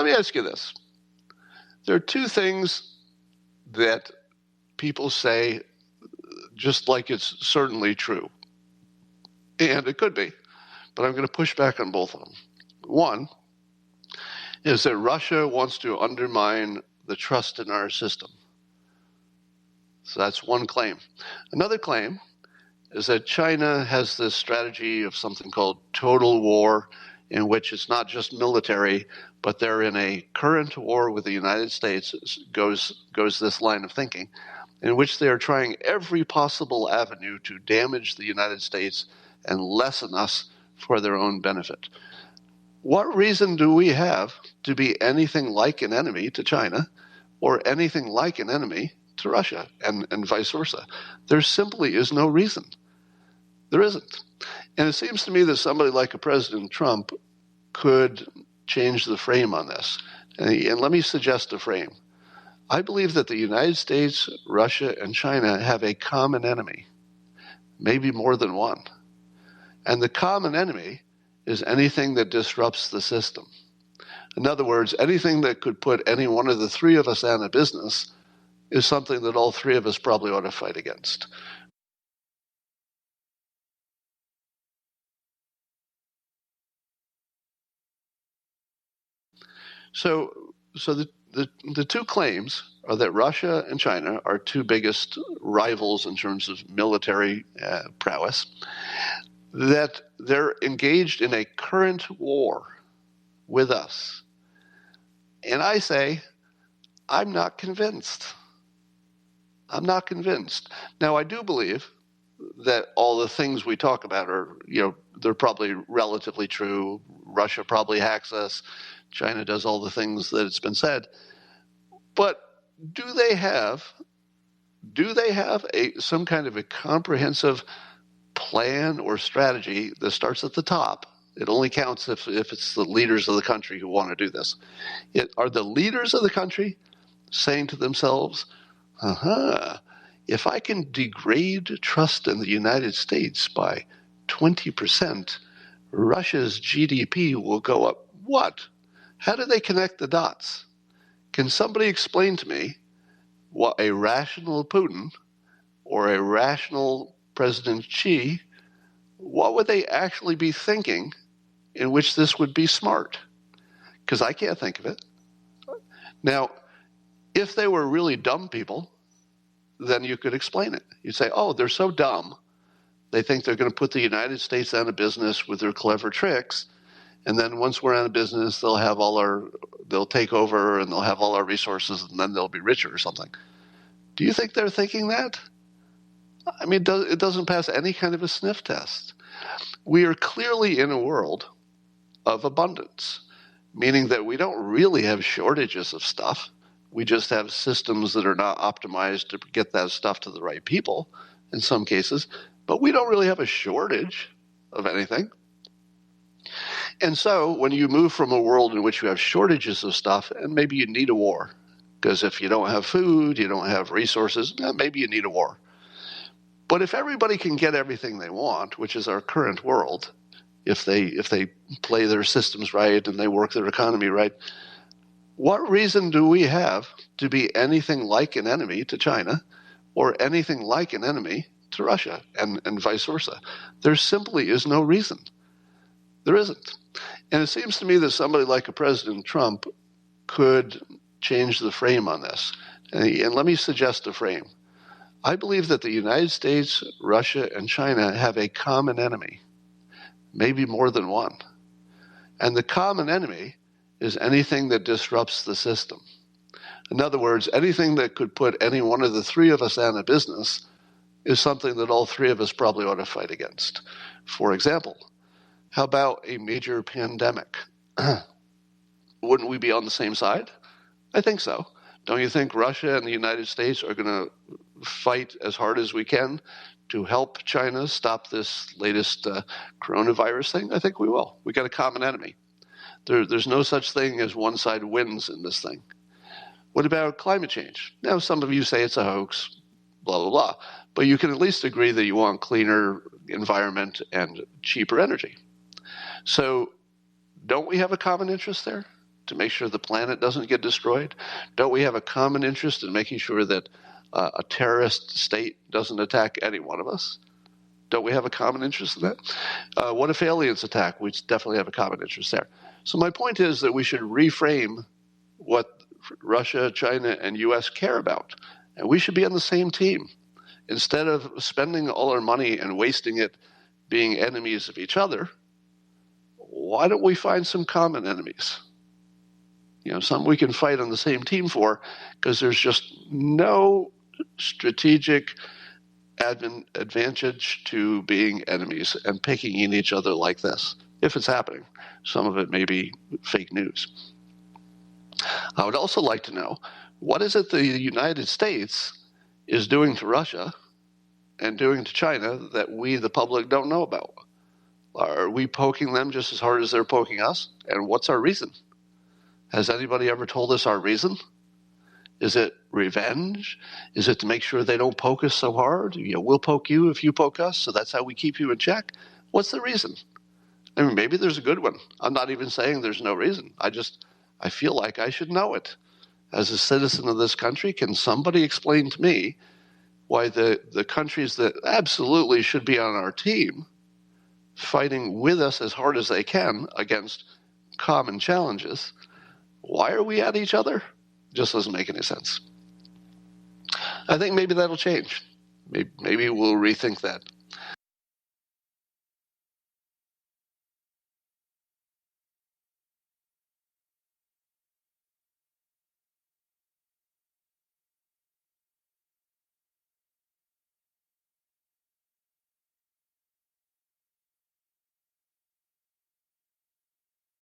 let me ask you this. There are two things that people say just like it's certainly true. And it could be, but I'm going to push back on both of them. One is that Russia wants to undermine the trust in our system. So that's one claim. Another claim is that China has this strategy of something called total war, in which it's not just military, but they're in a current war with the United States, goes this line of thinking, in which they are trying every possible avenue to damage the United States and lessen us for their own benefit. What reason do we have to be anything like an enemy to China or anything like an enemy to Russia and vice versa? There simply is no reason. There isn't. And it seems to me that somebody like a President Trump could change the frame on this. And let me suggest a frame. I believe that the United States, Russia, and China have a common enemy, maybe more than one. And the common enemy is anything that disrupts the system. In other words, anything that could put any one of the three of us out of business is something that all three of us probably ought to fight against. So the two claims are that Russia and China are two biggest rivals in terms of military prowess, that they're engaged in a current war with us. And I say, I'm not convinced. I'm not convinced. Now, I do believe that all the things we talk about are, they're probably relatively true. Russia probably hacks us. China does all the things that it's been said. But do they have some kind of a comprehensive plan or strategy that starts at the top? It only counts if it's the leaders of the country who want to do this. Are the leaders of the country saying to themselves, if I can degrade trust in the United States by 20%, Russia's GDP will go up? What? How do they connect the dots? Can somebody explain to me what a rational Putin or a rational President Xi, what would they actually be thinking in which this would be smart? Because I can't think of it. Now, if they were really dumb people, then you could explain it. You'd say, oh, they're so dumb. They think they're going to put the United States out of business with their clever tricks. And then once we're out of business, they'll take over and they'll have all our resources and then they'll be richer or something. Do you think they're thinking that? I mean, it doesn't pass any kind of a sniff test. We are clearly in a world of abundance, meaning that we don't really have shortages of stuff. We just have systems that are not optimized to get that stuff to the right people in some cases, but we don't really have a shortage of anything. And so when you move from a world in which you have shortages of stuff, and maybe you need a war, because if you don't have food, you don't have resources, maybe you need a war. But if everybody can get everything they want, which is our current world, if they play their systems right and they work their economy right, what reason do we have to be anything like an enemy to China or anything like an enemy to Russia and vice versa? There simply is no reason. There isn't. And it seems to me that somebody like a President Trump could change the frame on this. And let me suggest a frame. I believe that the United States, Russia, and China have a common enemy, maybe more than one. And the common enemy is anything that disrupts the system. In other words, anything that could put any one of the three of us out of business is something that all three of us probably ought to fight against. For example, how about a major pandemic? Wouldn't we be on the same side? I think so. Don't you think Russia and the United States are going to fight as hard as we can to help China stop this latest coronavirus thing? I think we will. We got a common enemy. There's no such thing as one side wins in this thing. What about climate change? Now, some of you say it's a hoax, blah, blah, blah. But you can at least agree that you want cleaner environment and cheaper energy. So don't we have a common interest there to make sure the planet doesn't get destroyed? Don't we have a common interest in making sure that a terrorist state doesn't attack any one of us? Don't we have a common interest in that? What if aliens attack? We definitely have a common interest there. So my point is that we should reframe what Russia, China, and U.S. care about. And we should be on the same team. Instead of spending all our money and wasting it being enemies of each other, why don't we find some common enemies? Some we can fight on the same team for, because there's just no strategic advantage to being enemies and picking in each other like this, if it's happening. Some of it may be fake news. I would also like to know, what is it the United States is doing to Russia and doing to China that we, the public, don't know about? Are we poking them just as hard as they're poking us? And what's our reason? Has anybody ever told us our reason? Is it revenge? Is it to make sure they don't poke us so hard? We'll poke you if you poke us, so that's how we keep you in check. What's the reason? I mean, maybe there's a good one. I'm not even saying there's no reason. I feel like I should know it. As a citizen of this country, can somebody explain to me why the countries that absolutely should be on our team, fighting with us as hard as they can against common challenges, why are we at each other? Just doesn't make any sense. I think maybe that'll change. Maybe we'll rethink that.